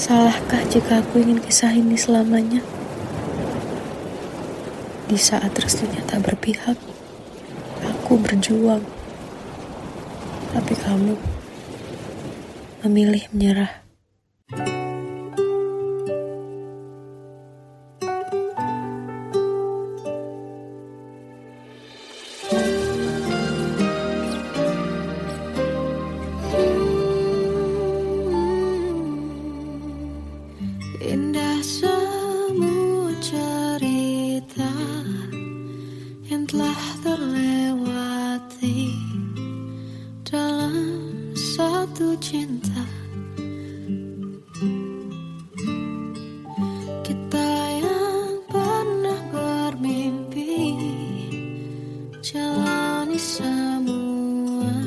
Salahkah jika aku ingin kisah ini selamanya? Di saat restunya tak berpihak, aku berjuang. Tapi kamu memilih menyerah. Indah semua cerita yang telah terlewati dalam satu cinta. Kita yang pernah bermimpi jalani semua,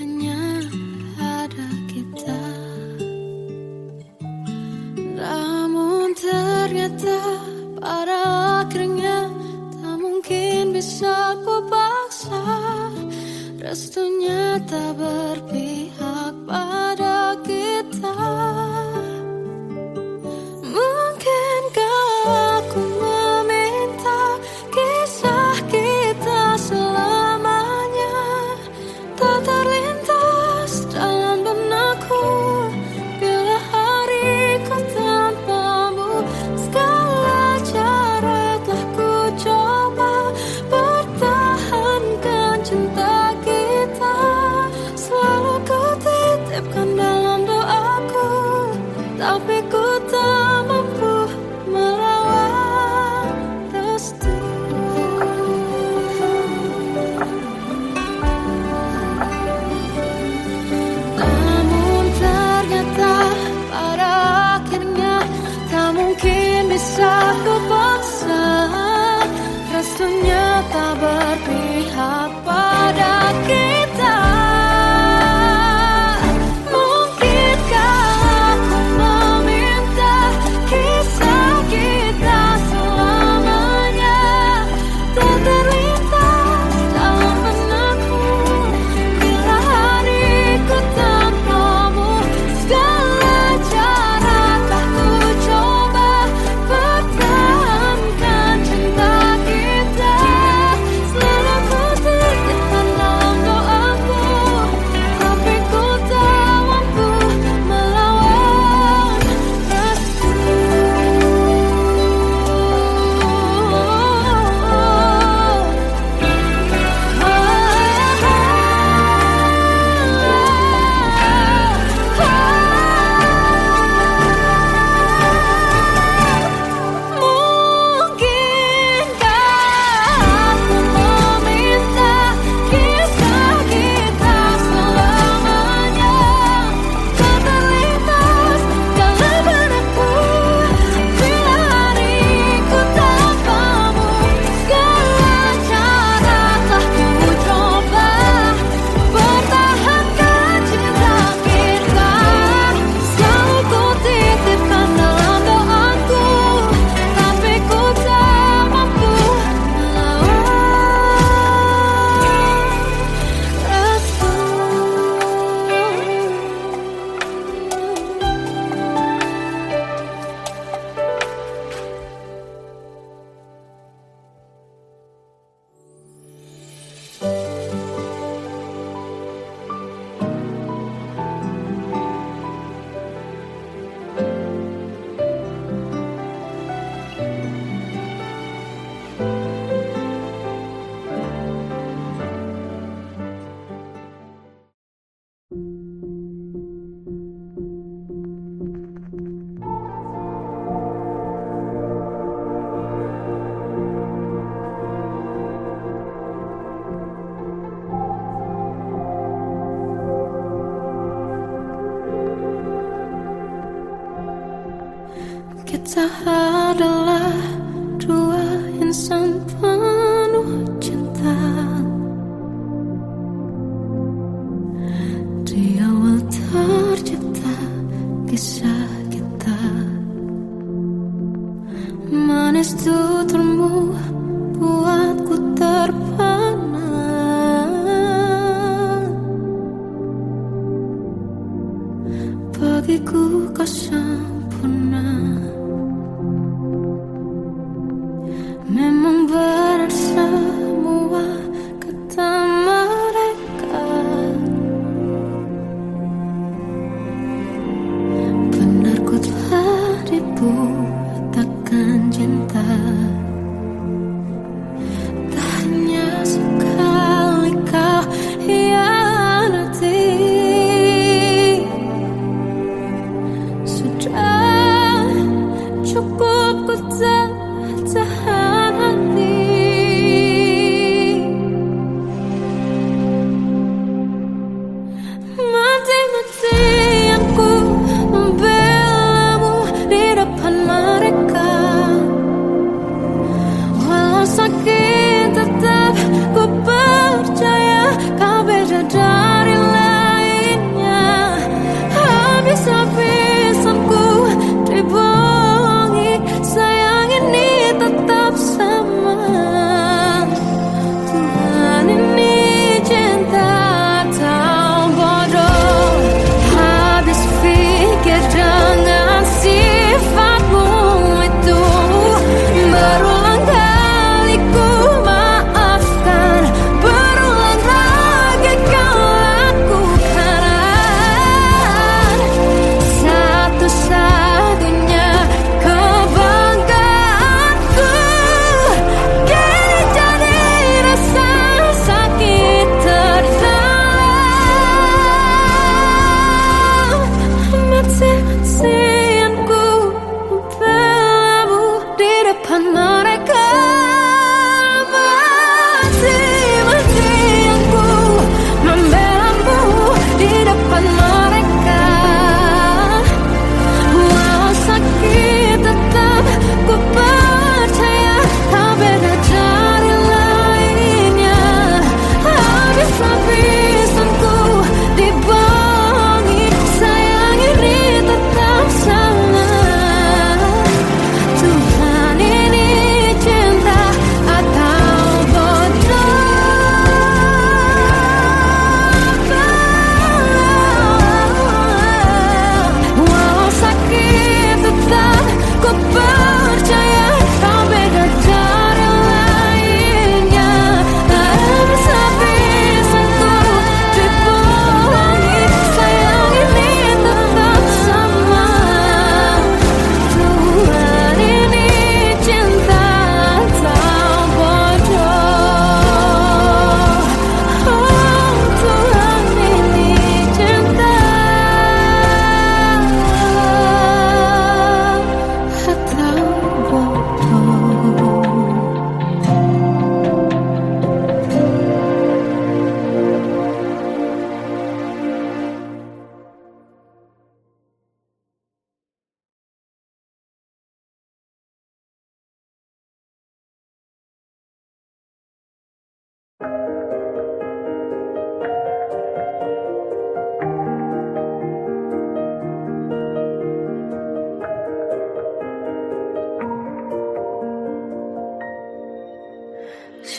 hanya ada kita. Namun ternyata pada akhirnya tak mungkin bisa ku paksa. Restunya tak berpihak pada kita. Mungkinkah aku meminta kisah kita selamanya tak terlintas dalam benakku. Bila hariku tanpamu, segala cara telah ku coba pertahankan cinta kita. Selalu ku titipkan dalam doaku, tapi ku tak mampu melawan restu. Namun ternyata pada akhirnya tak mungkin bisa ku paksa. Restunya tak berpihak pada kita. Mungkinkah aku meminta kisah kita selamanya tak terlintas dalam benakku. Bila hariku tanpamu, segala cara telah ku coba pertahankan cinta kita. Selalu ku titipkan dalam doaku, tapi ku tak mampu melawan restu. Mungkinkah aku meminta kisah kita selamanya tak terlintas dalam benakku. Bila hariku tanpamu, segala cara telah ku coba pertahankan cinta kita. Selalu ku titipkan dalam doaku, tapi ku tak mampu melawan restu. Kita adalah dua insan penuh cinta. Di awal tercipta kisah kita. Manis tuturmu buatku terpana. Bagiku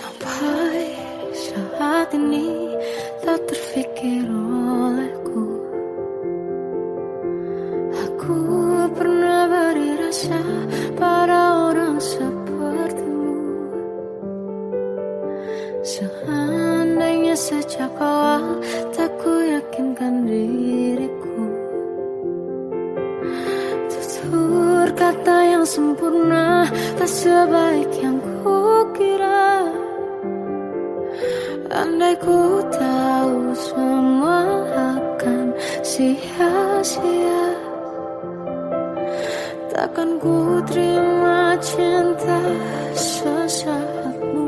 Sampai saat ini tak terfikir olehku. Aku pernah beri rasa pada orang sepertimu. Seandainya sejak awal tak ku yakinkan diriku. Tutur kata yang sempurna tak sebaik yang ku kira. Andai ku tahu semua akan sia-sia, takkan ku terima cinta sesaatmu.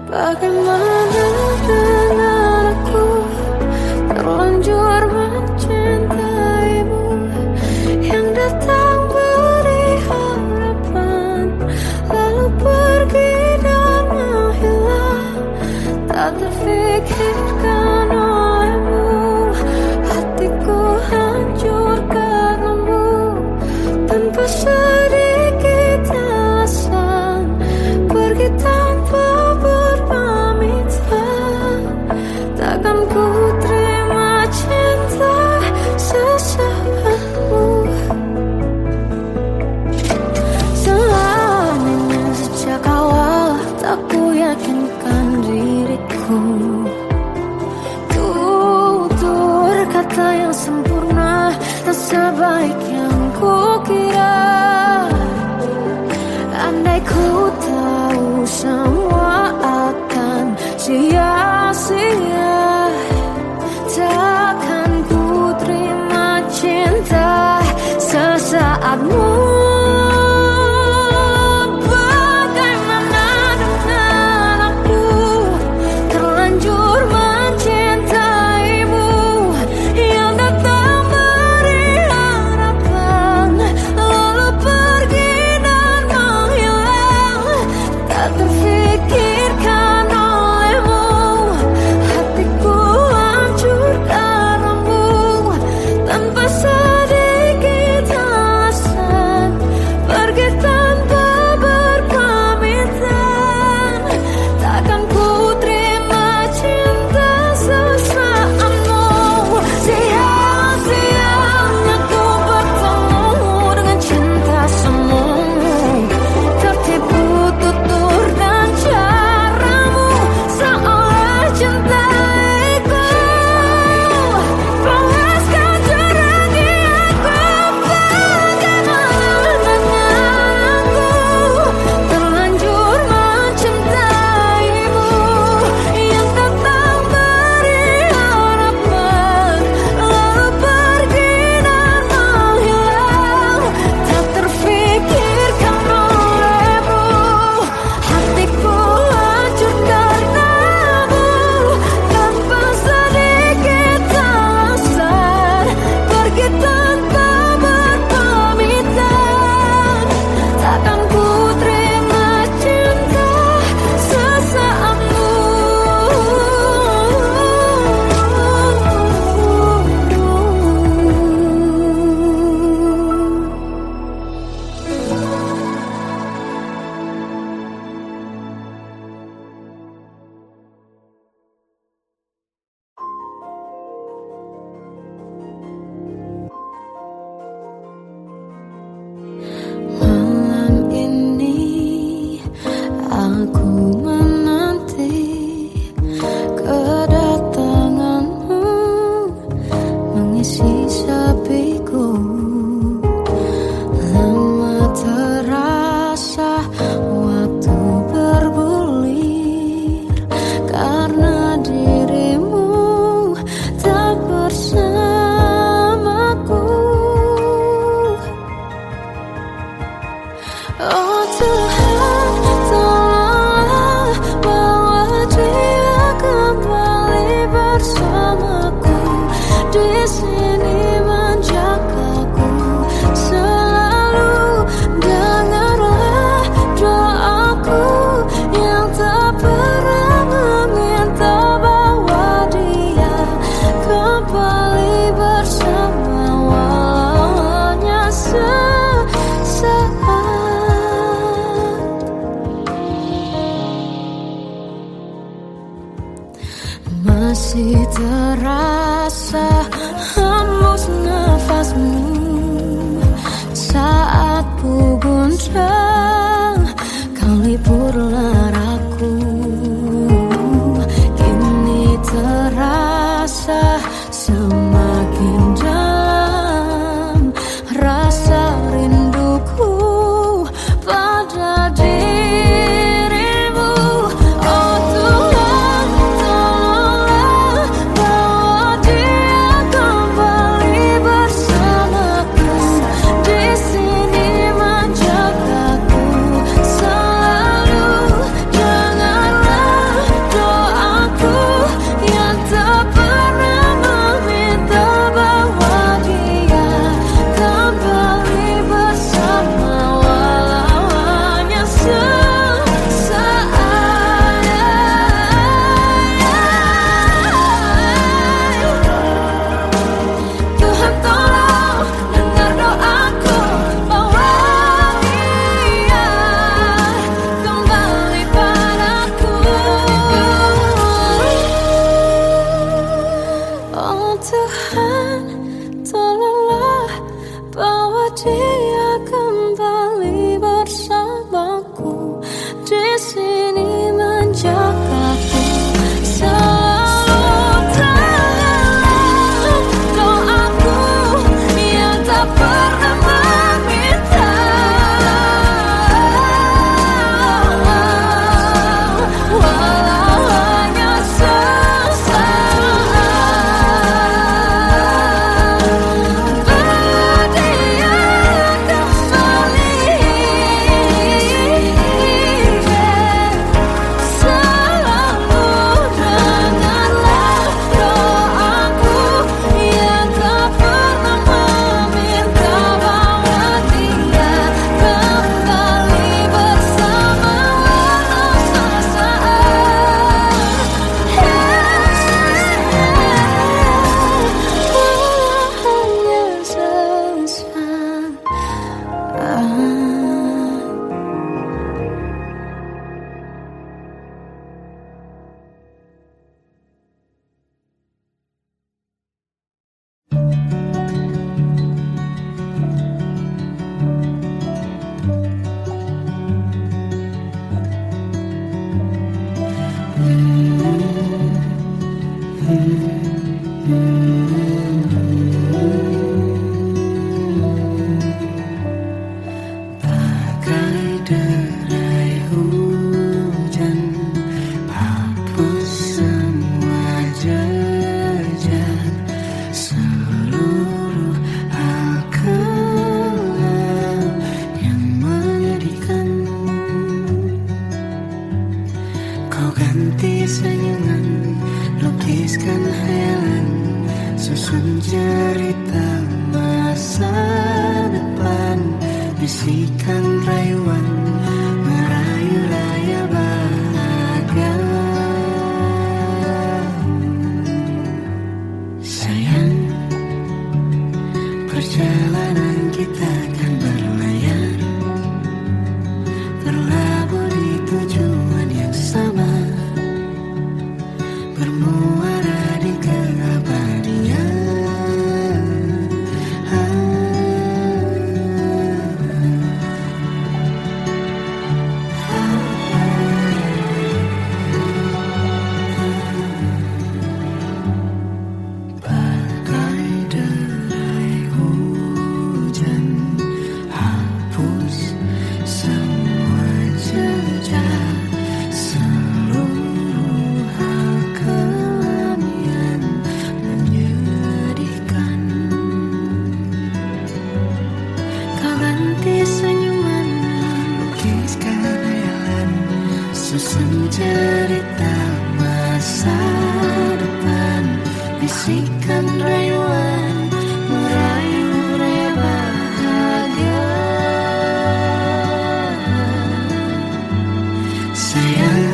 Bagaimana dengan aku terlanjur mencintaimu, yang datang beri harapan lalu pergi dan menghilang. Tak terfikirkan olehmu, hatiku hancur karenamu. Tanpa sedikit alasan, pergi tanpa berpamitan. Takkan ku terima cinta sesaatmu. Selamanya sejak awal tak ku yakinkan diriku. Tutur kata yang sempurna tak sebaik yang ku kira. Andai ku tahu semua akan sia-sia, takkan ku terima cinta sesaatmu. Bagaimana dengan aku terlanjur mencintaimu, yang datang beri harapan lalu pergi dan menghilang. Tak terfikirkan olehmu, hatiku hancur karenamu. Tanpa sedikit alasan, pergi tanpa berpamitan. Takkan ku terima cinta sesaatmu. Sia-sianya ku bertemu dengan cinta semu. Tertipu tutur dan caramu, seolah cintaiku. Panaskan cerah di aku. Bagaimana dengan aku terlanjur mencintaimu, yang datang beri harapan lalu pergi dan menghilang. Tak terfikirkan olehmu, hatiku hancur karenamu. Tanpa sedikit alasan, pergi tanpa berpamitan. Takkan ku terima cinta sesaatmu. Malam ini aku menanti kedatanganmu, mengisi sepiku. Lama terasa waktu bergulir, karena dirimu tak bersamaku. Oh Tuhan, tolonglah masih terasa hembus nafasmu saat ku gunjang kau liburlah aku. Kini terasa semakin dalam rasa rinduku pada dirimu. Oh Tuhan, tolonglah bawa dia kembali bersamaku. Di sini menjagaku selalu. Dengarlah doaku yang tak pernah meminta bawa dia kembali bersama, walau hanya sesaat. Tuhan tolong dengar doaku, bawa dia kembali padaku. Oh Tuhan, tolonglah bawa dia kembali bersamaku. Di sini menjagaku selalu. Dengarlah doaku yang tak pernah meminta, walau hanya sesaat. Berdia kembali selalu. Dengarlah doaku yang tak pernah meminta, bawa dia kembali bersama, walau sesaat. Hanya sesaat. Bagai derai hujan, hapus semua jejak seluruh hal kelam yang menyedihkan. Kau ganti senyuman, lukiskan hayalan, susun cerita masa depan. Bisikan rayuan, merayu raya bahagia. Sayang, perjalanan kita akan berlayar, berlabuh di tujuan yang sama, bermuara di keabadian. Bagai derai hujan, hapus semua jejak seluruh hal kelam yang menyedihkan. Kau ganti senyuman, lukiskan hayalan, susun cerita masa depan. Bisikan rayuan, merayu raya bahagia. Sayang,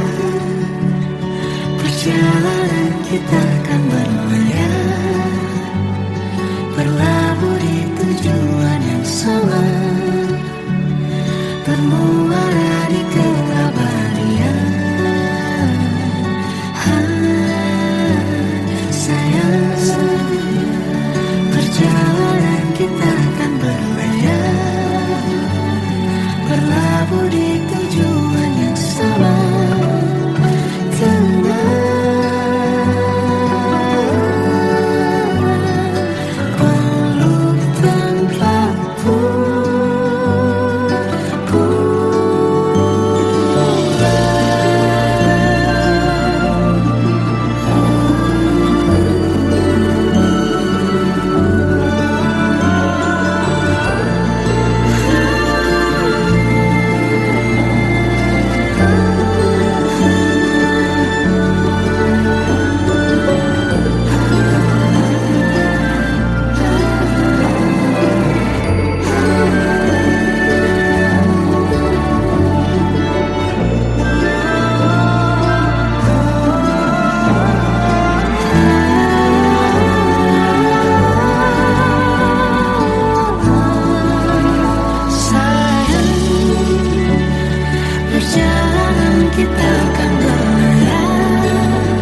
perjalanan kita akan berlayar, berlabuh di tujuan yang sama, bermuara di keabadian. kita akan berlayar,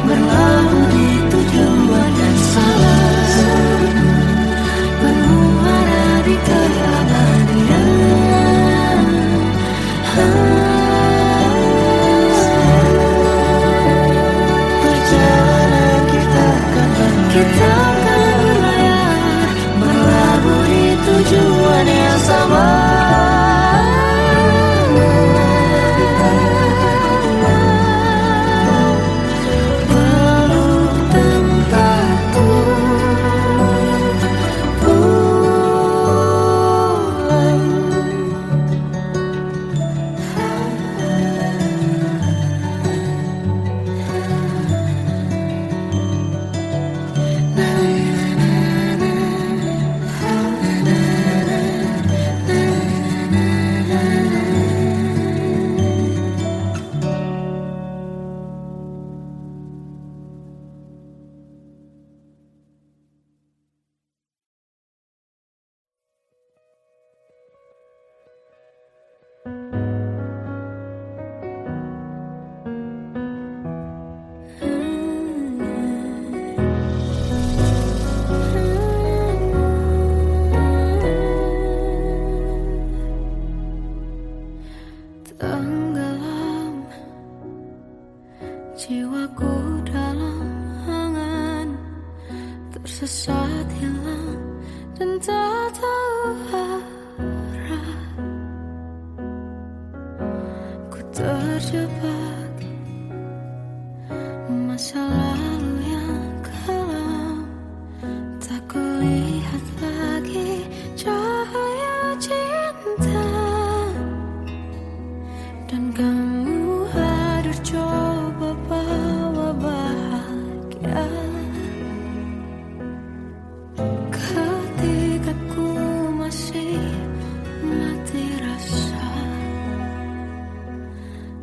berlabuh di tujuan yang sama, bermuara di keabadian. Perjalanan kita akan berlayar, berlabuh di tujuan yang sama. Tenggelam jiwaku dalam angan, tersesat hilang dan tak tahu arah. Ku terjebak masa lalu yang kelam, tak kulihat lagi cahaya cinta. Dan kamu hadir coba bawa bahagia ketika ku masih mati rasa.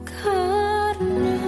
Karena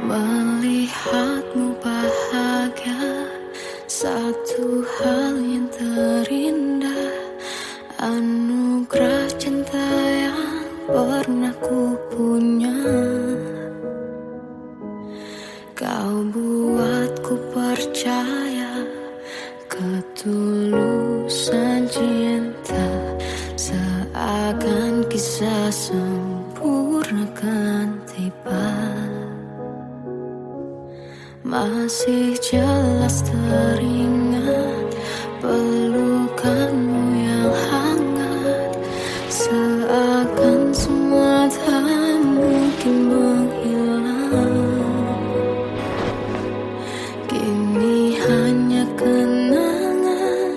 Melihatmu bahagia, satu hal yang terindah, anugerah cinta yang pernah ku punya. Kau buatku percaya ketulusan cinta, seakan kisah sempurna kan tiba. Masih jelas teringat pelukanmu yang hangat, seakan semua tak mungkin menghilang. Kini hanya kenangan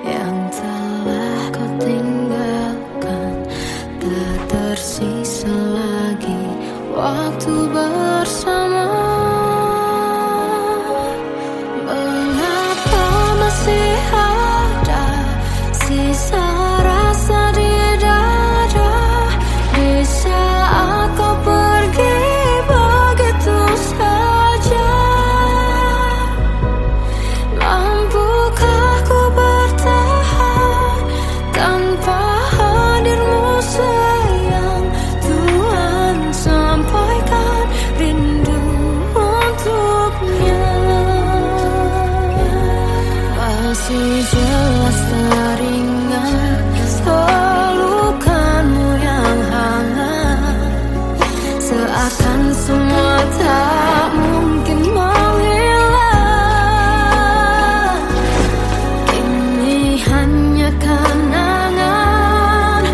yang telah kau tinggalkan, tak tersisa lagi waktu bersama. Masih ada sisa rasa di dada di saat kau pergi begitu saja. Mampukah ku bertahan tanpa hadirmu sayang? Tuhan sampaikan rindu untuknya. Masih jelas teringat pelukanmu yang hangat, seakan semua tak mungkin menghilang. Kini hanya kenangan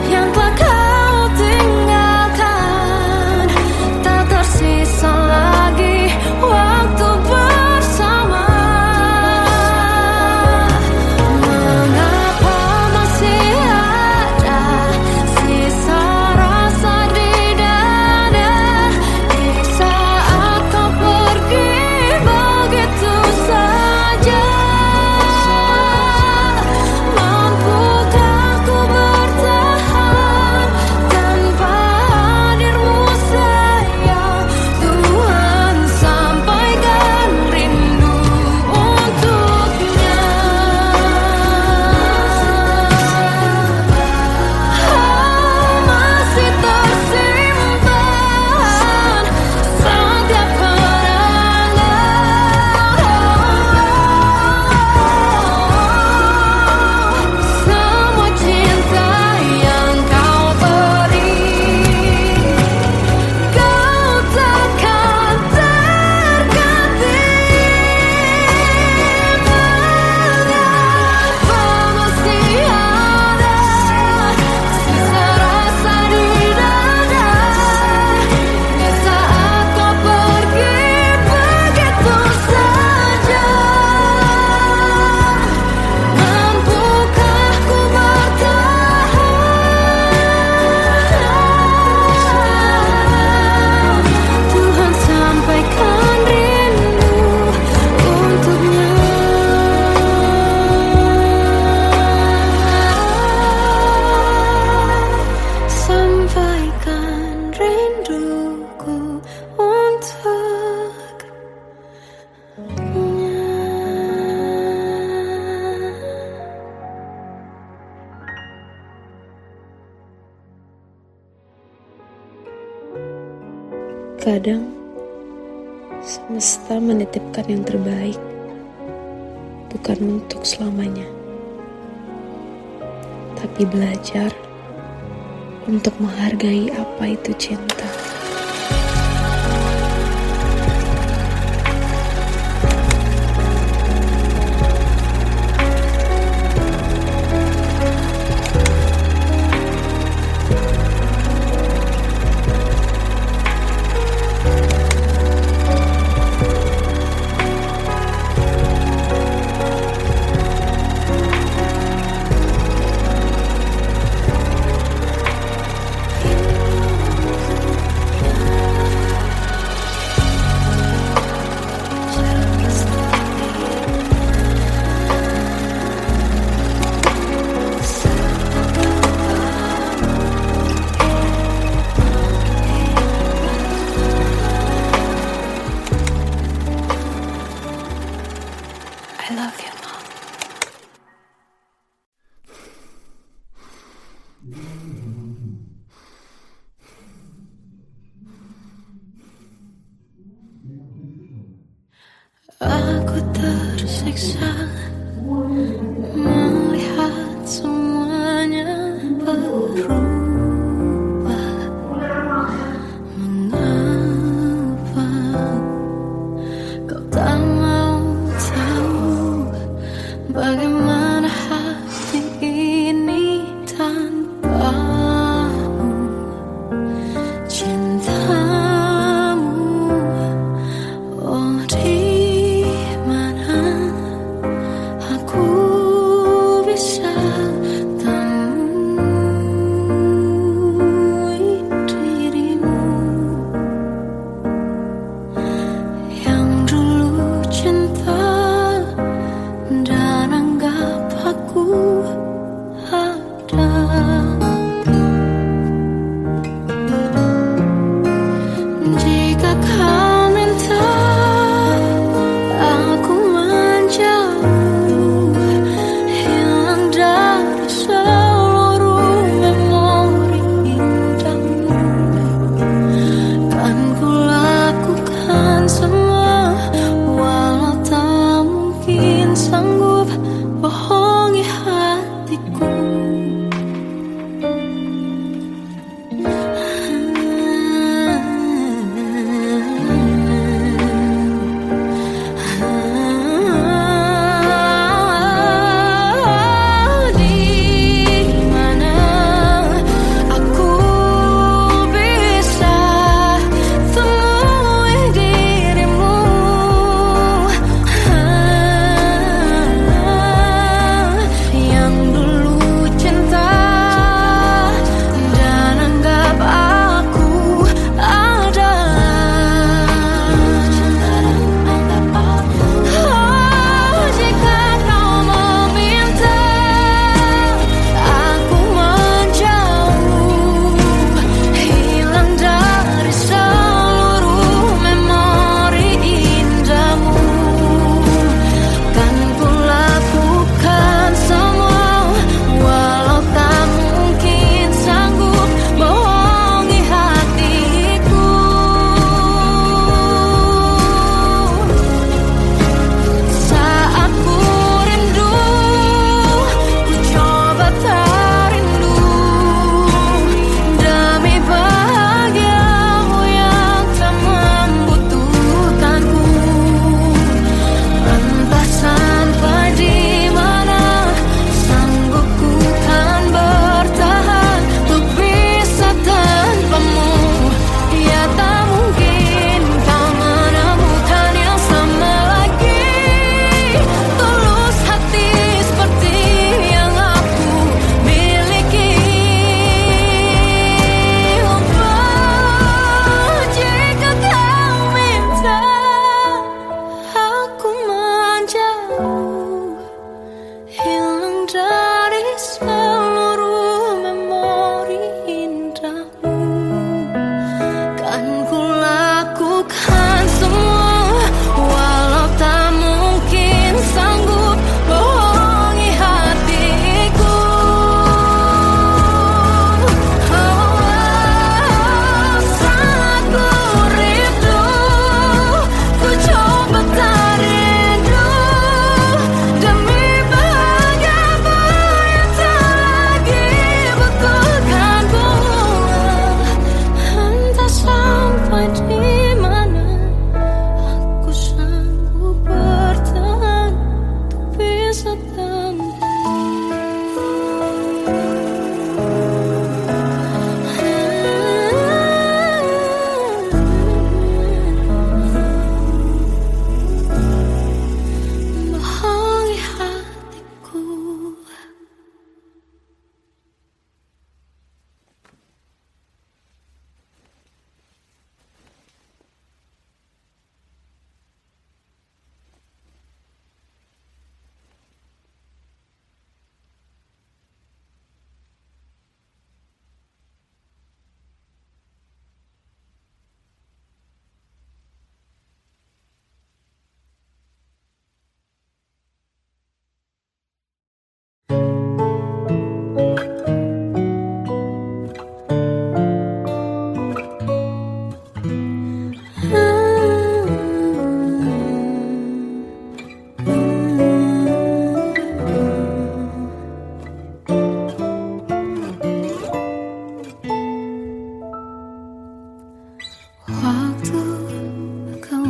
yang telah kau tinggalkan, tak tersisa lagi waktu bersama. Kadang semesta menitipkan yang terbaik, bukan untuk selamanya, tapi belajar untuk menghargai apa itu cinta. tersiksa melihat semuanya berubah. Mengapa kau tak mau tahu bagaimana hati ini tanpamu? Cintamu, oh di mana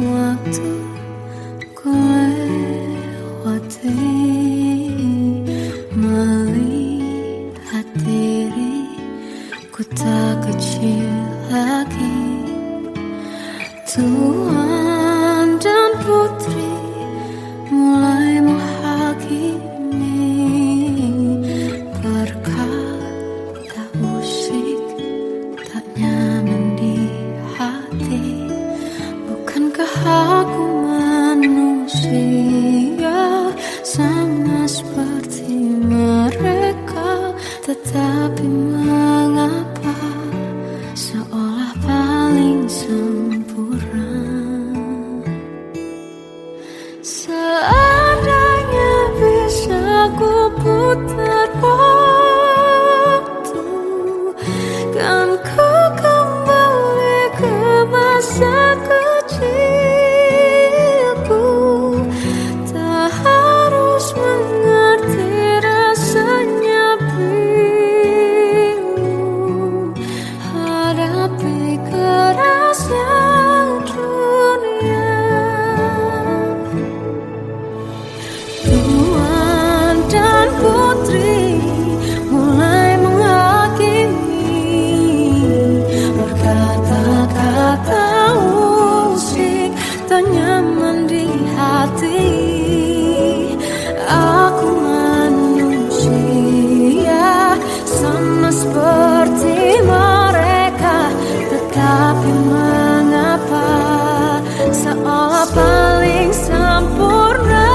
waktu ku lewati, melihat diriku tak kecil lagi. Tuan dan putri mulai menghakimi, berkata musik tak nyaman di hati. Bukankah aku manusia sama seperti mereka? Tetapi mengapa seolah paling sempurna? Seandainya bisa ku putar waktu, kan ku kembali ke masa kecilku. Tak harus mengerti rasanya bingung hadapi kerasnya dunia. Tuan dan putri mulai menghakimi, berkata-kata musik tak nyaman di hati. Aku manusia sama seperti mereka, tetapi mengapa seolah paling sempurna?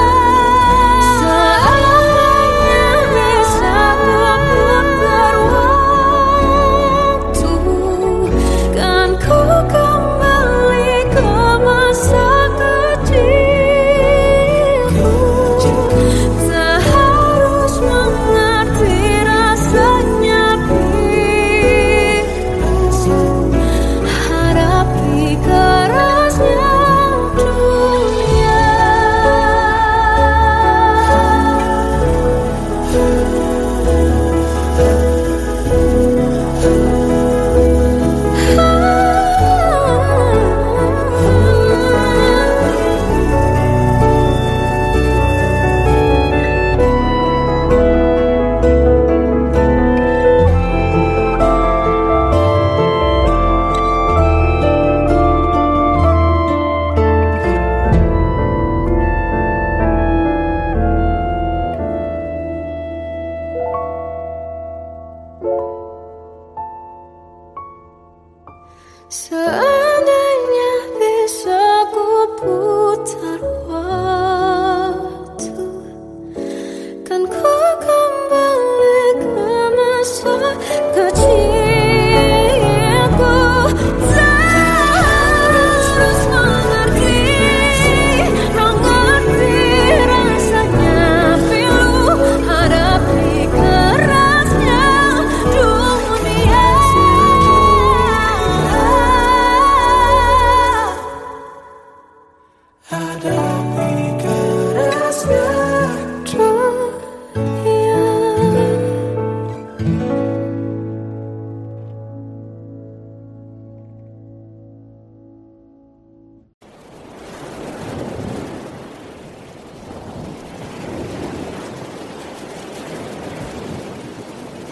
Seandainya bisa ku putar waktu, kan ku kembali ke masa kecilku. Tak harus mengerti rasanya bingung hadapi kerasnya dunia. Seandainya bisa ku putar waktu, kan ku kembali ke masa kecilku. Tak harus mengerti rasanya pilu hadapi kerasnya dunia. Hadapi kerasnya dunia.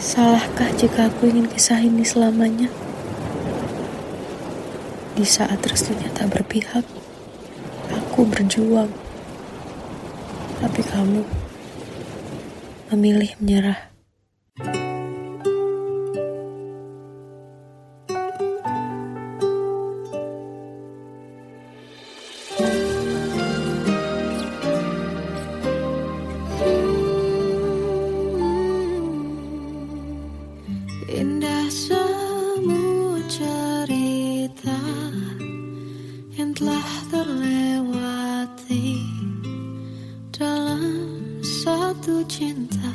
Salahkah jika aku ingin kisah ini selamanya? Di saat restunya tak berpihak, aku berjuang. Tapi kamu memilih menyerah. Indah semua cerita yang telah terlewati dalam satu cinta.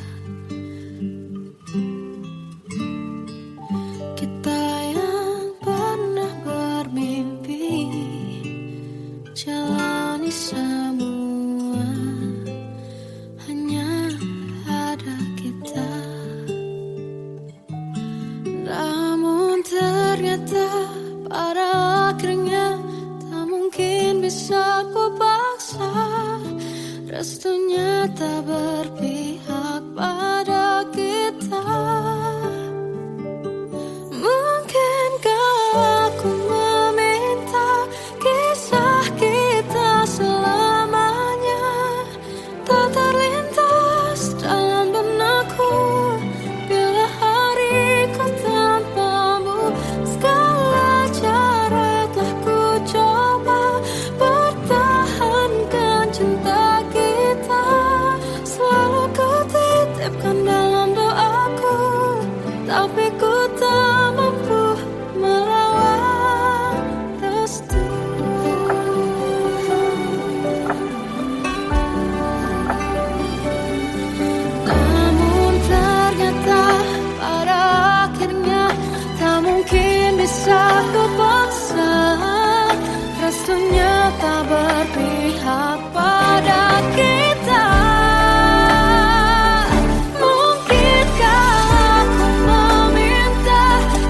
Kita yang pernah bermimpi jalani semua, hanya ada kita. Namun ternyata pada akhirnya tak mungkin bisa bisa ku paksa, restunya tak berpihak pada kita. Mungkinkah aku meminta kisah kita selamanya tak terlintas dalam benakku bila hariku tanpamu. Segala cara telah ku coba pertahankan cinta kita, selalu ku titipkan dalam doaku, tapi ku tak mampu melawan restu. Namun ternyata pada akhirnya tak mungkin bisa ku paksa, restunya tak berpihak pada kita. Mungkinkah aku meminta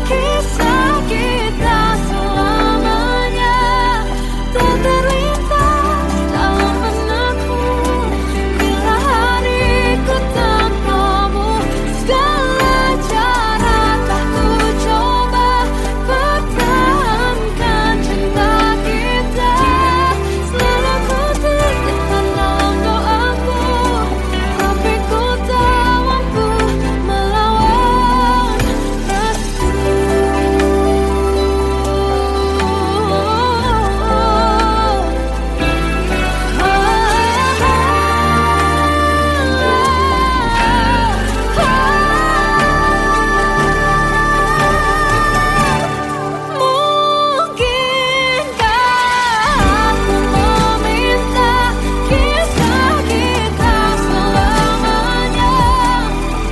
kisah kita selamanya tak terlintas dalam benakku bila hariku tanpamu. Segala cara telah ku coba pertahankan cinta kita, selalu ku titipkan dalam doaku, tapi ku tak mampu melawan restu. Mungkinkah aku meminta kisah kita selamanya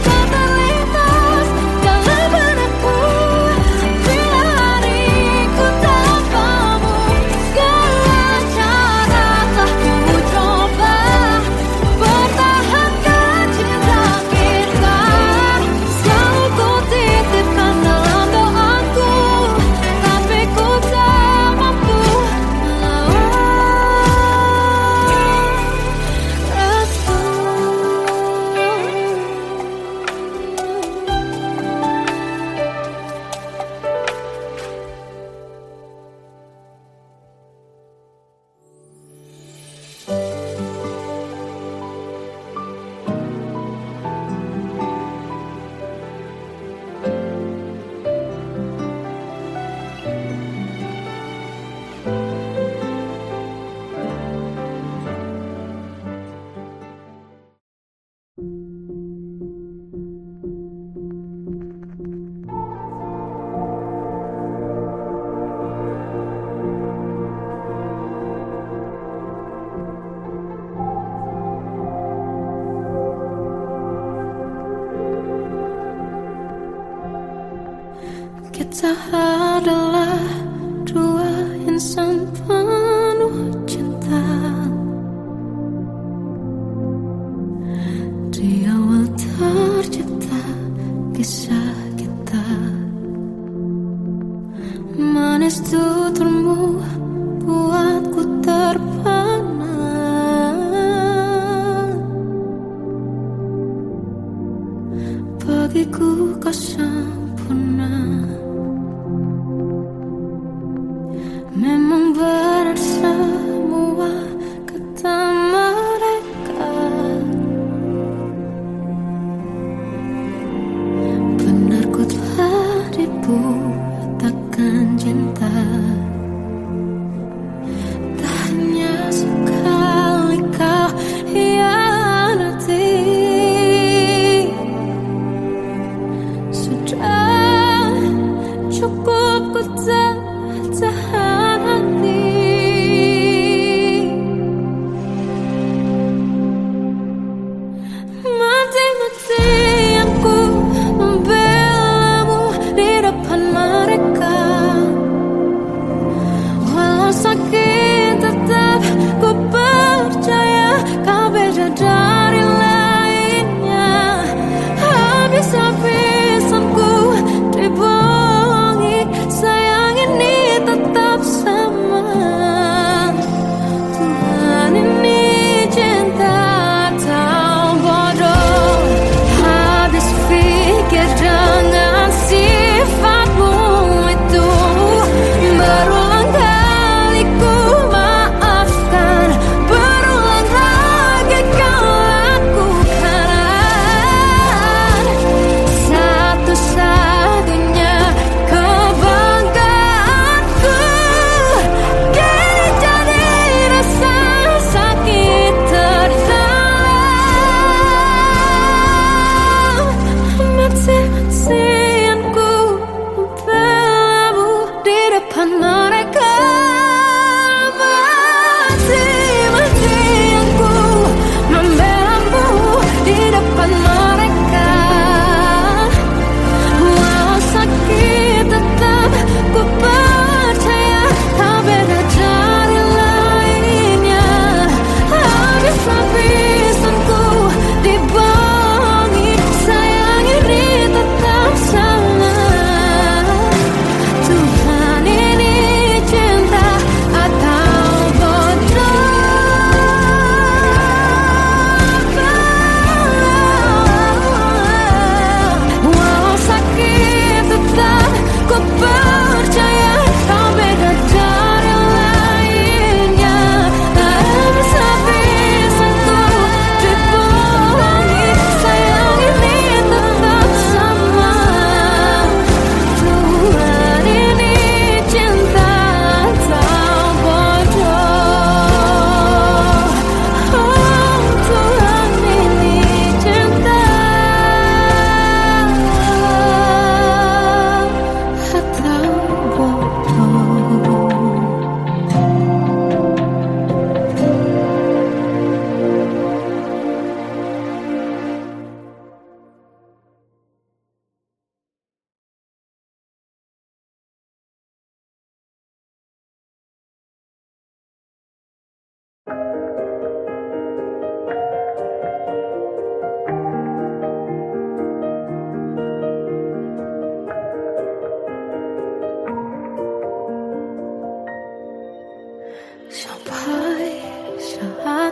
tak terlintas dalam benakku bila hariku tanpamu. Segala cara telah ku coba pertahankan cinta kita, selalu ku titipkan dalam doaku, tapi ku tak mampu melawan restu. Kita adalah dua insan penuh cinta. Di awal tercipta kisah kita, manis tuturmu buatku terpana. Bagiku kau sempurna.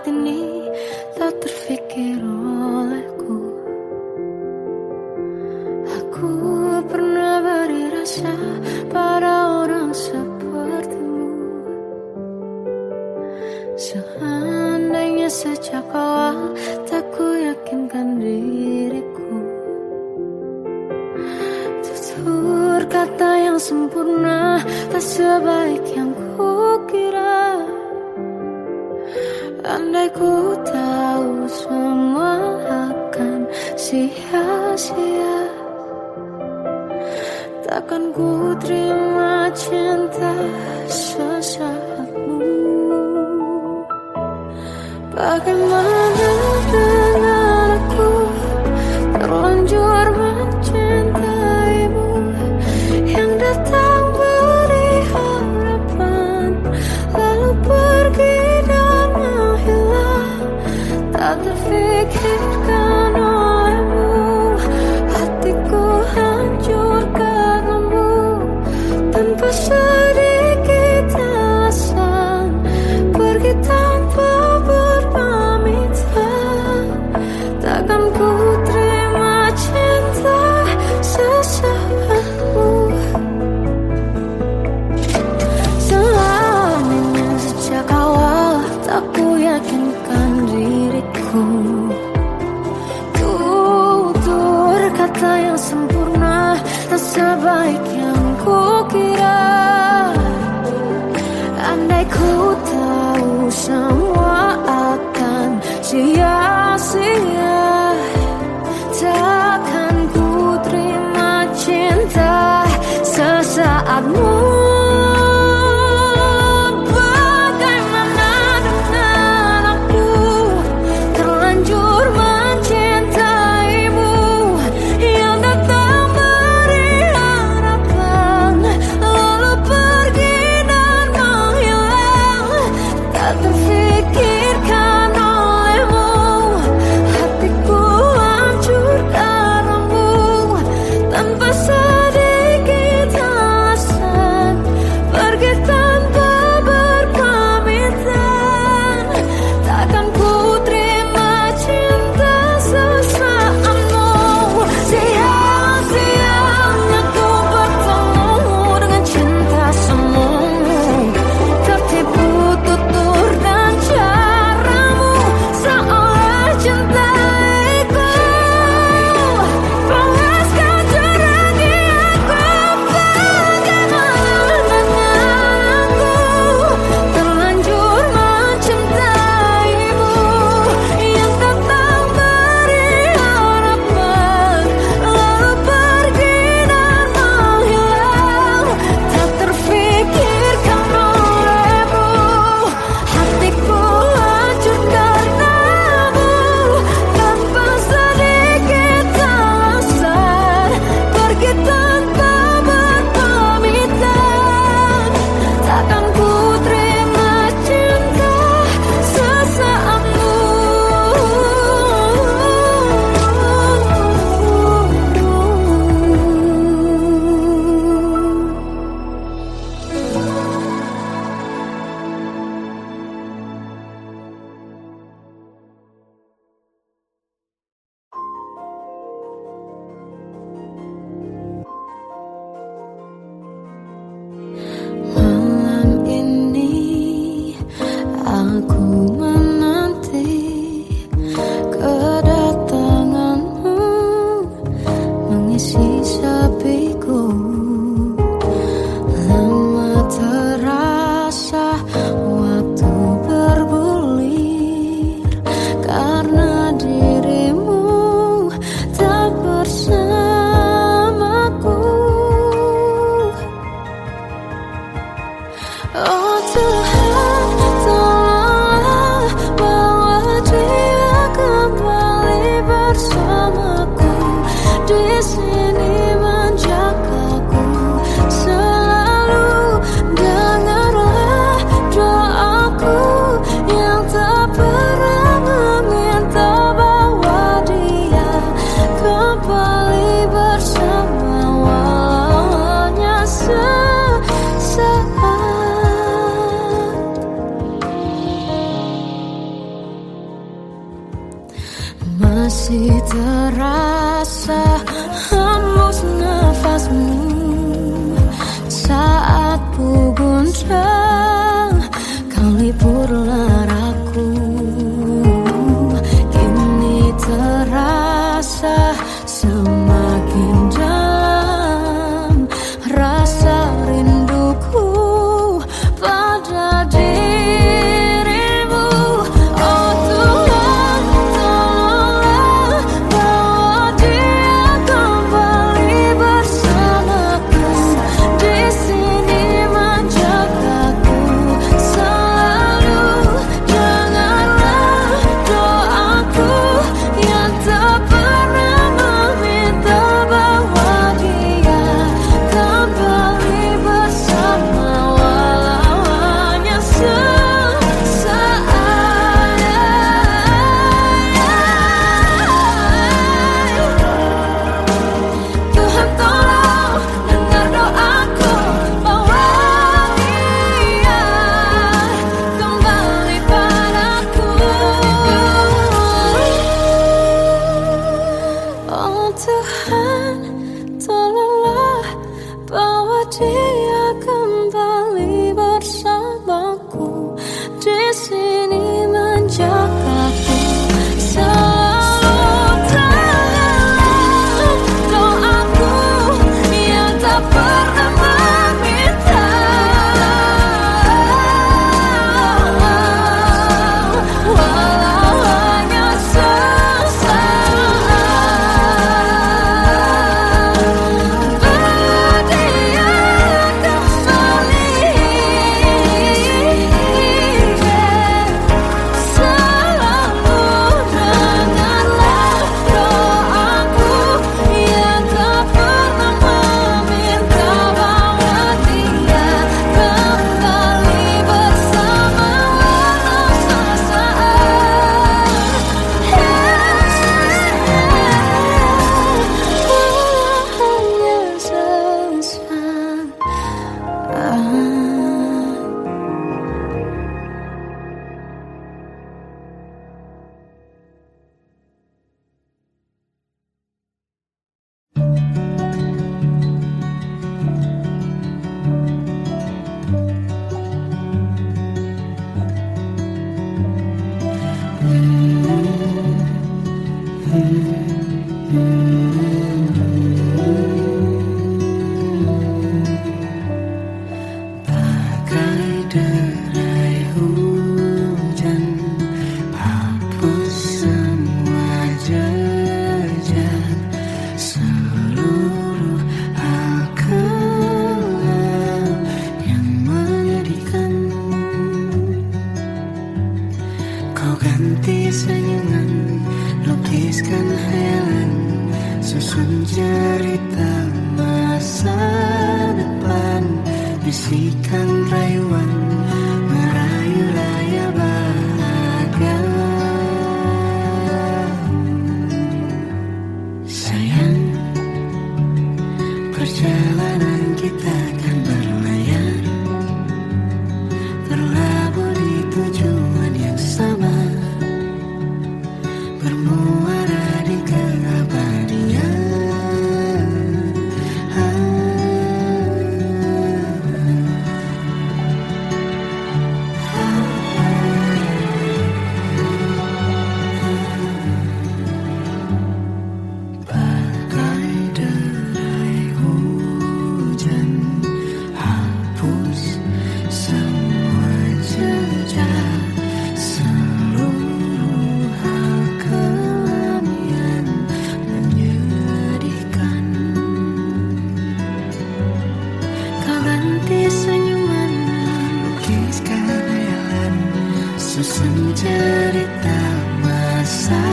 ini tak terfikir olehku. Aku pernah beri rasa pada orang sepertimu. Seandainya sejak awal tak ku yakinkan diriku, tutur kata yang sempurna tak sebaik yang ku kira. Andai ku tahu semua akan sia-sia, takkan ku terima cinta sesaatmu. Bagaimana dengan aku terlanjur mencintaimu, yang datang beri harapan lalu pergi dan menghilang, tak terfikirkan olehmu. Hatiku hancur karenamu, tanpa sedikit alasan, pergi tanpa berpamitan. Takkan ku terima cinta sesaatmu. Selamanya sejak awal tak ku yakinkan diriku, tutur kata yang sempurna tak sebaik yang ku kira. Andai ku tahu semua akan sia-sia, takkan ku terima cinta sesaatmu. Bagaimana dengan Masih terasa hembus nafasmu saat ku gunjang kau libur laraku. Kini terasa semakin dalam rasa rinduku pada dirimu. Oh Tuhan, tolonglah bawa dia kembali bersamaku. Di sini menjagaku selalu. Janganlah doaku yang tak pernah meminta bawa dia kembali bersama, walau hanya sesaat. Tuhan tolong dengar doaku, bawa dia kembali padaku. Oh Tuhan, tolonglah bawa dia kembali bersamaku. Di sini menjagaku selalu. Dengarlah doaku yang tak pernah meminta, walau hanya sesaat. Bawa dia kembali selalu. Dengarlah doaku yang tak pernah meminta, bawa dia kembali bersama, walau sesaat. Hanya sesaat. Bagai derai hujan, hapus semua jejak seluruh hal kelam yang menyedihkan. Kau ganti senyuman, lukiskan hayalan, susun cerita masa depan. Bisikan rayuan, merayu raya bahagia. Sayang, perjalanan kita akan berlayar, berlabuh di tujuan yang sama, bermuara di keabadian. Bagai derai hujan, hapus semua jejak seluruh hal kelam yang menyedihkan. Kau ganti senyuman, lukiskan hayalan, susun cerita masa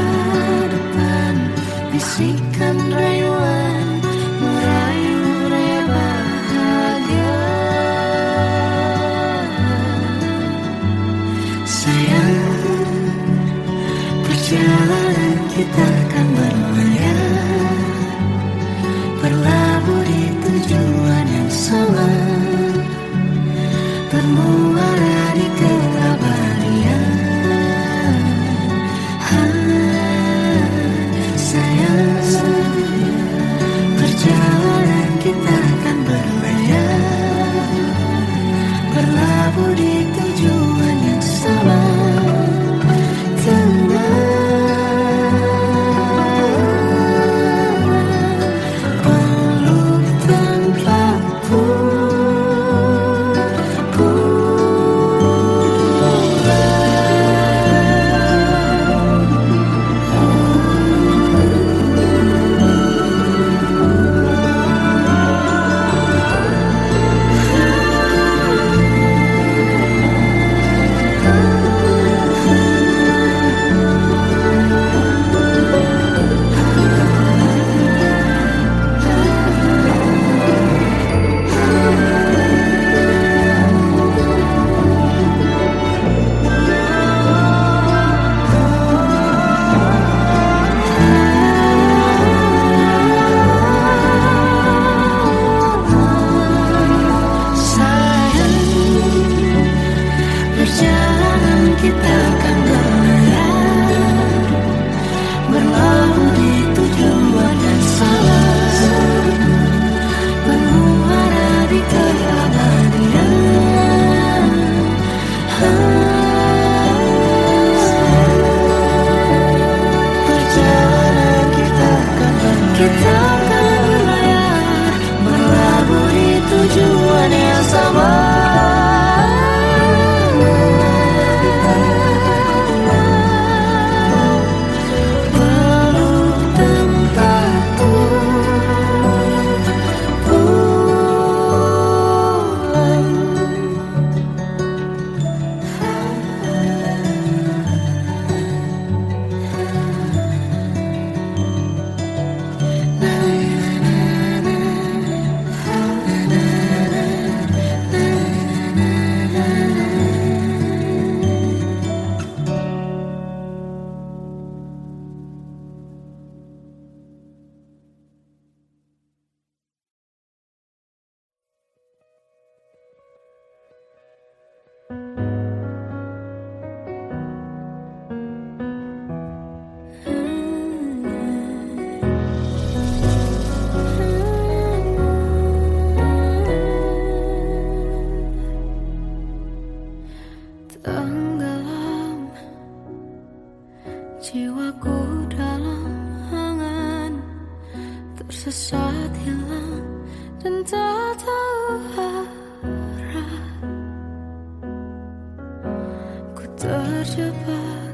depan. Bisikan rayuan, merayu raya bahagia. Sayang, perjalanan kita akan berlayar, berlabuh di tujuan yang sama, bermuara di keabadian. Jiwaku dalam angan, tersesat hilang dan tak tahu arah. Ku terjebak